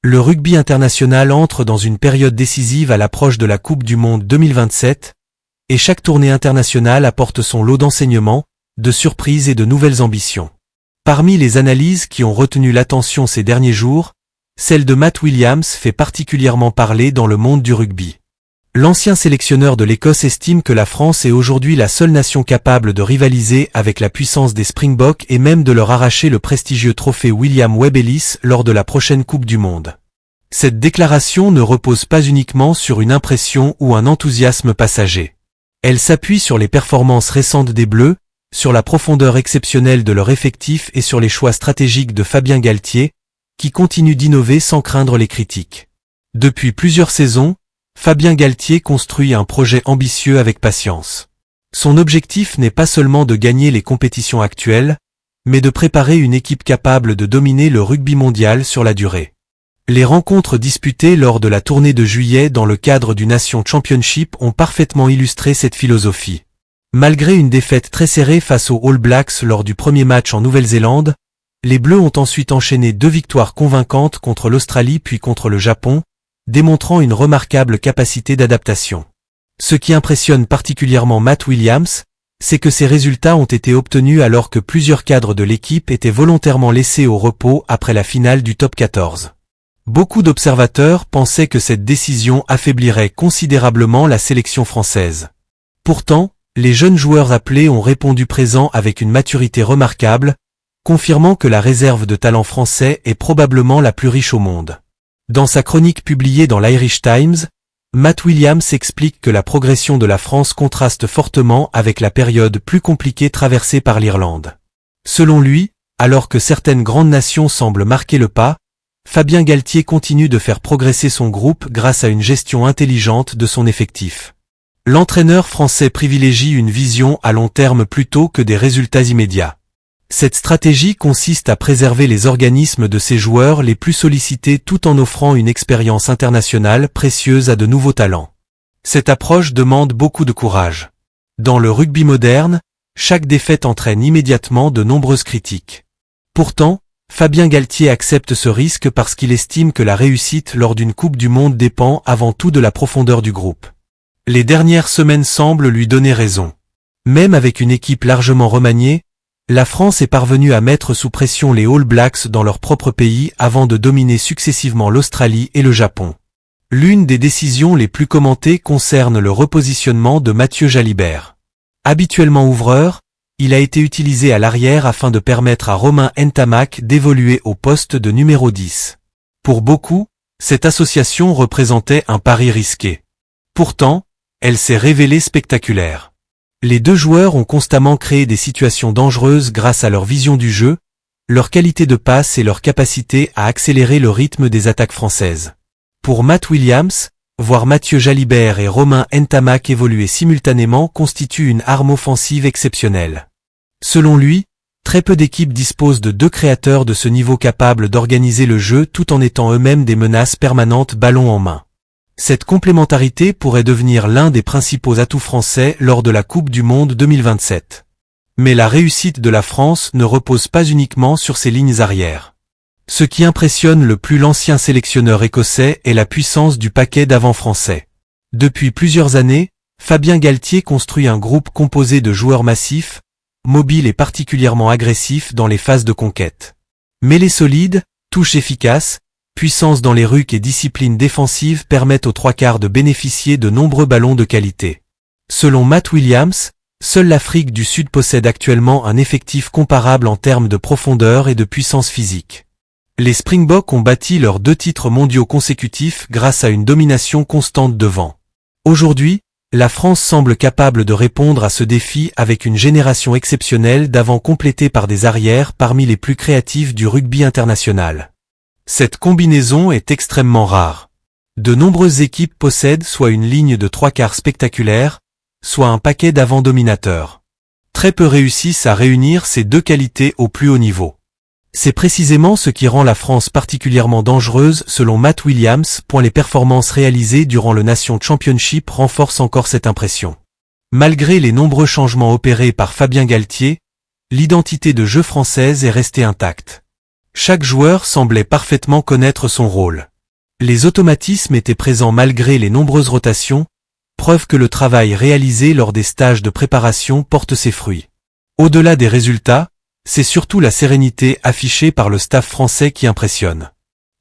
Le rugby international entre dans une période décisive à l'approche de la Coupe du Monde 2027, et chaque tournée internationale apporte son lot d'enseignements, de surprises et de nouvelles ambitions. Parmi les analyses qui ont retenu l'attention ces derniers jours, celle de Matt Williams fait particulièrement parler dans le monde du rugby. L'ancien sélectionneur de l'Écosse estime que la France est aujourd'hui la seule nation capable de rivaliser avec la puissance des Springboks et même de leur arracher le prestigieux trophée William Webb Ellis lors de la prochaine Coupe du Monde. Cette déclaration ne repose pas uniquement sur une impression ou un enthousiasme passager. Elle s'appuie sur les performances récentes des Bleus, sur la profondeur exceptionnelle de leur effectif et sur les choix stratégiques de Fabien Galthié, qui continue d'innover sans craindre les critiques. Depuis plusieurs saisons, Fabien Galthié construit un projet ambitieux avec patience. Son objectif n'est pas seulement de gagner les compétitions actuelles, mais de préparer une équipe capable de dominer le rugby mondial sur la durée. Les rencontres disputées lors de la tournée de juillet dans le cadre du Nation Championship ont parfaitement illustré cette philosophie. Malgré une défaite très serrée face aux All Blacks lors du premier match en Nouvelle-Zélande, les Bleus ont ensuite enchaîné 2 victoires convaincantes contre l'Australie puis contre le Japon, démontrant une remarquable capacité d'adaptation. Ce qui impressionne particulièrement Matt Williams, c'est que ces résultats ont été obtenus alors que plusieurs cadres de l'équipe étaient volontairement laissés au repos après la finale du Top 14. Beaucoup d'observateurs pensaient que cette décision affaiblirait considérablement la sélection française. Pourtant, les jeunes joueurs appelés ont répondu présents avec une maturité remarquable, confirmant que la réserve de talent français est probablement la plus riche au monde. Dans sa chronique publiée dans l'Irish Times, Matt Williams explique que la progression de la France contraste fortement avec la période plus compliquée traversée par l'Irlande. Selon lui, alors que certaines grandes nations semblent marquer le pas, Fabien Galthié continue de faire progresser son groupe grâce à une gestion intelligente de son effectif. L'entraîneur français privilégie une vision à long terme plutôt que des résultats immédiats. Cette stratégie consiste à préserver les organismes de ses joueurs les plus sollicités tout en offrant une expérience internationale précieuse à de nouveaux talents. Cette approche demande beaucoup de courage. Dans le rugby moderne, chaque défaite entraîne immédiatement de nombreuses critiques. Pourtant, Fabien Galthié accepte ce risque parce qu'il estime que la réussite lors d'une Coupe du Monde dépend avant tout de la profondeur du groupe. Les dernières semaines semblent lui donner raison. Même avec une équipe largement remaniée, la France est parvenue à mettre sous pression les All Blacks dans leur propre pays avant de dominer successivement l'Australie et le Japon. L'une des décisions les plus commentées concerne le repositionnement de Mathieu Jalibert. Habituellement ouvreur, il a été utilisé à l'arrière afin de permettre à Romain Ntamak d'évoluer au poste de numéro 10. Pour beaucoup, cette association représentait un pari risqué. Pourtant, elle s'est révélée spectaculaire. Les deux joueurs ont constamment créé des situations dangereuses grâce à leur vision du jeu, leur qualité de passe et leur capacité à accélérer le rythme des attaques françaises. Pour Matt Williams, voir Mathieu Jalibert et Romain Ntamak évoluer simultanément constitue une arme offensive exceptionnelle. Selon lui, très peu d'équipes disposent de 2 créateurs de ce niveau capables d'organiser le jeu tout en étant eux-mêmes des menaces permanentes ballon en main. Cette complémentarité pourrait devenir l'un des principaux atouts français lors de la Coupe du Monde 2027. Mais la réussite de la France ne repose pas uniquement sur ses lignes arrières. Ce qui impressionne le plus l'ancien sélectionneur écossais est la puissance du paquet d'avant français. Depuis plusieurs années, Fabien Galthié construit un groupe composé de joueurs massifs, mobiles et particulièrement agressifs dans les phases de conquête. Mêlée solide, touche efficace, puissance dans les rucks et discipline défensive permettent aux 3/4 de bénéficier de nombreux ballons de qualité. Selon Matt Williams, seule l'Afrique du Sud possède actuellement un effectif comparable en termes de profondeur et de puissance physique. Les Springboks ont bâti leurs 2 titres mondiaux consécutifs grâce à une domination constante devant. Aujourd'hui, la France semble capable de répondre à ce défi avec une génération exceptionnelle d'avants complétés par des arrières parmi les plus créatifs du rugby international. Cette combinaison est extrêmement rare. De nombreuses équipes possèdent soit une ligne de 3/4 spectaculaire, soit un paquet d'avants dominateurs. Très peu réussissent à réunir ces 2 qualités au plus haut niveau. C'est précisément ce qui rend la France particulièrement dangereuse selon Matt Williams. Les performances réalisées durant le Nation Championship renforcent encore cette impression. Malgré les nombreux changements opérés par Fabien Galthié, l'identité de jeu française est restée intacte. Chaque joueur semblait parfaitement connaître son rôle. Les automatismes étaient présents malgré les nombreuses rotations, preuve que le travail réalisé lors des stages de préparation porte ses fruits. Au-delà des résultats, c'est surtout la sérénité affichée par le staff français qui impressionne.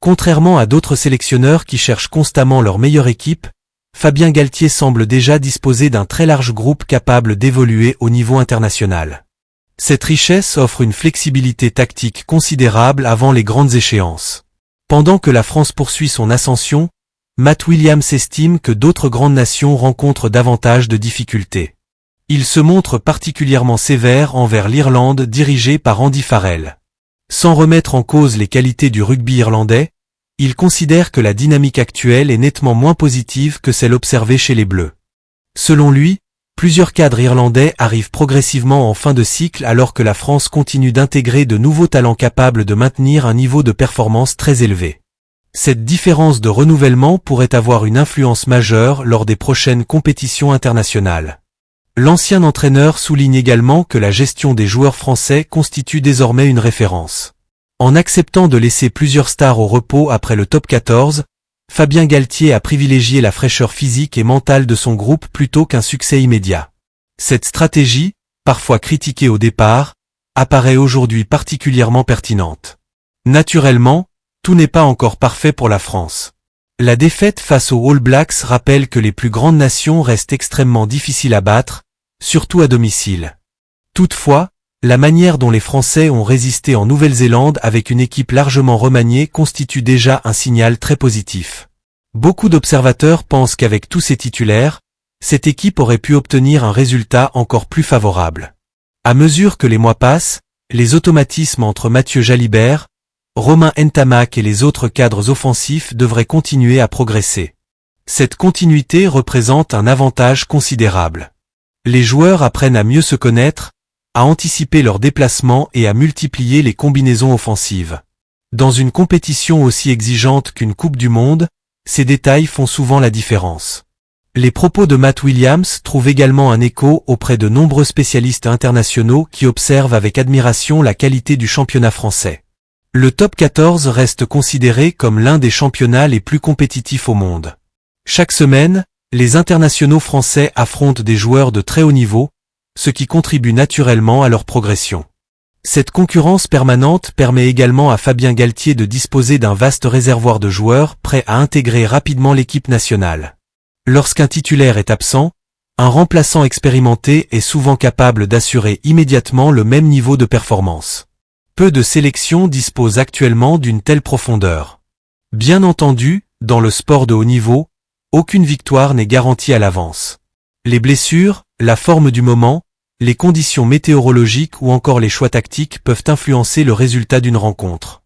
Contrairement à d'autres sélectionneurs qui cherchent constamment leur meilleure équipe, Fabien Galtier semble déjà disposer d'un très large groupe capable d'évoluer au niveau international. Cette richesse offre une flexibilité tactique considérable avant les grandes échéances. Pendant que la France poursuit son ascension, Matt Williams estime que d'autres grandes nations rencontrent davantage de difficultés. Il se montre particulièrement sévère envers l'Irlande dirigée par Andy Farrell. Sans remettre en cause les qualités du rugby irlandais, il considère que la dynamique actuelle est nettement moins positive que celle observée chez les Bleus. Selon lui, plusieurs cadres irlandais arrivent progressivement en fin de cycle alors que la France continue d'intégrer de nouveaux talents capables de maintenir un niveau de performance très élevé. Cette différence de renouvellement pourrait avoir une influence majeure lors des prochaines compétitions internationales. L'ancien entraîneur souligne également que la gestion des joueurs français constitue désormais une référence. En acceptant de laisser plusieurs stars au repos après le top 14, Fabien Galtier a privilégié la fraîcheur physique et mentale de son groupe plutôt qu'un succès immédiat. Cette stratégie, parfois critiquée au départ, apparaît aujourd'hui particulièrement pertinente. Naturellement, tout n'est pas encore parfait pour la France. La défaite face aux All Blacks rappelle que les plus grandes nations restent extrêmement difficiles à battre, surtout à domicile. Toutefois, la manière dont les Français ont résisté en Nouvelle-Zélande avec une équipe largement remaniée constitue déjà un signal très positif. Beaucoup d'observateurs pensent qu'avec tous ces titulaires, cette équipe aurait pu obtenir un résultat encore plus favorable. À mesure que les mois passent, les automatismes entre Mathieu Jalibert, Romain Ntamak et les autres cadres offensifs devraient continuer à progresser. Cette continuité représente un avantage considérable. Les joueurs apprennent à mieux se connaître, à anticiper leurs déplacements et à multiplier les combinaisons offensives. Dans une compétition aussi exigeante qu'une Coupe du Monde, ces détails font souvent la différence. Les propos de Matt Williams trouvent également un écho auprès de nombreux spécialistes internationaux qui observent avec admiration la qualité du championnat français. Le top 14 reste considéré comme l'un des championnats les plus compétitifs au monde. Chaque semaine, les internationaux français affrontent des joueurs de très haut niveau, ce qui contribue naturellement à leur progression. Cette concurrence permanente permet également à Fabien Galtier de disposer d'un vaste réservoir de joueurs prêts à intégrer rapidement l'équipe nationale. Lorsqu'un titulaire est absent, un remplaçant expérimenté est souvent capable d'assurer immédiatement le même niveau de performance. Peu de sélections disposent actuellement d'une telle profondeur. Bien entendu, dans le sport de haut niveau, aucune victoire n'est garantie à l'avance. Les blessures, la forme du moment, les conditions météorologiques ou encore les choix tactiques peuvent influencer le résultat d'une rencontre.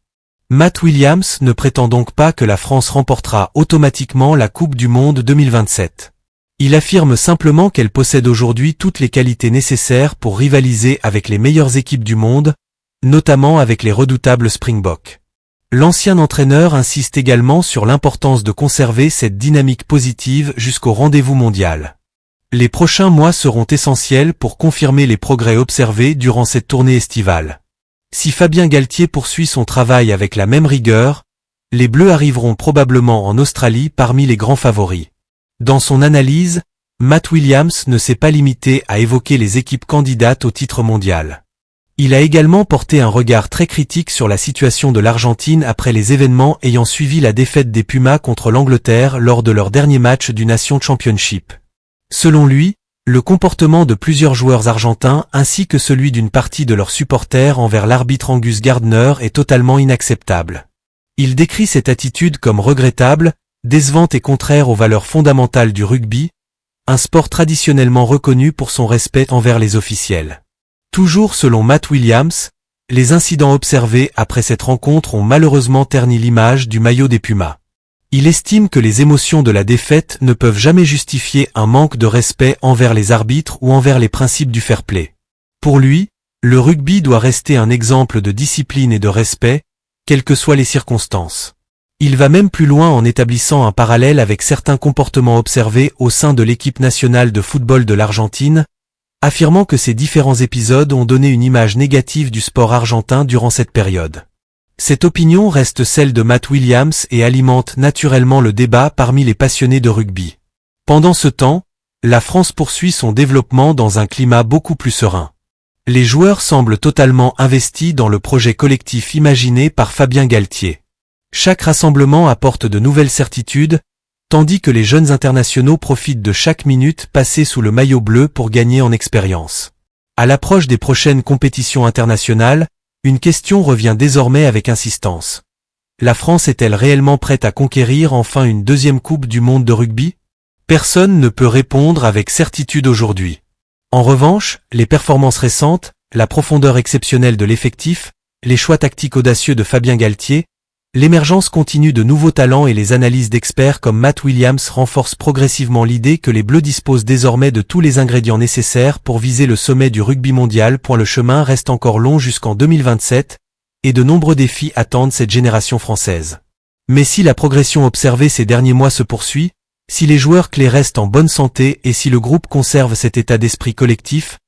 Matt Williams ne prétend donc pas que la France remportera automatiquement la Coupe du Monde 2027. Il affirme simplement qu'elle possède aujourd'hui toutes les qualités nécessaires pour rivaliser avec les meilleures équipes du monde, notamment avec les redoutables Springboks. L'ancien entraîneur insiste également sur l'importance de conserver cette dynamique positive jusqu'au rendez-vous mondial. Les prochains mois seront essentiels pour confirmer les progrès observés durant cette tournée estivale. Si Fabien Galtier poursuit son travail avec la même rigueur, les Bleus arriveront probablement en Australie parmi les grands favoris. Dans son analyse, Matt Williams ne s'est pas limité à évoquer les équipes candidates au titre mondial. Il a également porté un regard très critique sur la situation de l'Argentine après les événements ayant suivi la défaite des Pumas contre l'Angleterre lors de leur dernier match du Nation Championship. Selon lui, le comportement de plusieurs joueurs argentins ainsi que celui d'une partie de leurs supporters envers l'arbitre Angus Gardner est totalement inacceptable. Il décrit cette attitude comme regrettable, décevante et contraire aux valeurs fondamentales du rugby, un sport traditionnellement reconnu pour son respect envers les officiels. Toujours selon Matt Williams, les incidents observés après cette rencontre ont malheureusement terni l'image du maillot des Pumas. Il estime que les émotions de la défaite ne peuvent jamais justifier un manque de respect envers les arbitres ou envers les principes du fair play. Pour lui, le rugby doit rester un exemple de discipline et de respect, quelles que soient les circonstances. Il va même plus loin en établissant un parallèle avec certains comportements observés au sein de l'équipe nationale de football de l'Argentine, affirmant que ces différents épisodes ont donné une image négative du sport argentin durant cette période. Cette opinion reste celle de Matt Williams et alimente naturellement le débat parmi les passionnés de rugby. Pendant ce temps, la France poursuit son développement dans un climat beaucoup plus serein. Les joueurs semblent totalement investis dans le projet collectif imaginé par Fabien Galtier. Chaque rassemblement apporte de nouvelles certitudes, tandis que les jeunes internationaux profitent de chaque minute passée sous le maillot bleu pour gagner en expérience. À l'approche des prochaines compétitions internationales, une question revient désormais avec insistance. La France est-elle réellement prête à conquérir enfin une deuxième Coupe du monde de rugby ? Personne ne peut répondre avec certitude aujourd'hui. En revanche, les performances récentes, la profondeur exceptionnelle de l'effectif, les choix tactiques audacieux de Fabien Galtier, l'émergence continue de nouveaux talents et les analyses d'experts comme Matt Williams renforcent progressivement l'idée que les Bleus disposent désormais de tous les ingrédients nécessaires pour viser le sommet du rugby mondial. Le chemin reste encore long jusqu'en 2027, et de nombreux défis attendent cette génération française. Mais si la progression observée ces derniers mois se poursuit, si les joueurs clés restent en bonne santé et si le groupe conserve cet état d'esprit collectif,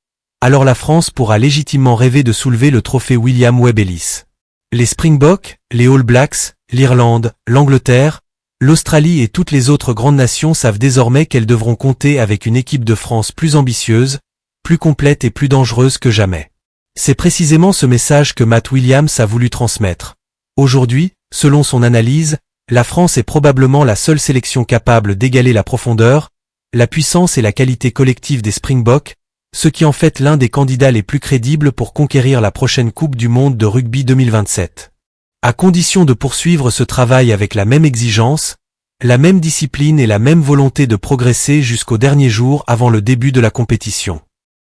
alors la France pourra légitimement rêver de soulever le trophée William Webb Ellis. Les Springboks, les All Blacks, l'Irlande, l'Angleterre, l'Australie et toutes les autres grandes nations savent désormais qu'elles devront compter avec une équipe de France plus ambitieuse, plus complète et plus dangereuse que jamais. C'est précisément ce message que Matt Williams a voulu transmettre. Aujourd'hui, selon son analyse, la France est probablement la seule sélection capable d'égaler la profondeur, la puissance et la qualité collective des Springboks, ce qui en fait l'un des candidats les plus crédibles pour conquérir la prochaine Coupe du monde de rugby 2027. À condition de poursuivre ce travail avec la même exigence, la même discipline et la même volonté de progresser jusqu'au dernier jour avant le début de la compétition.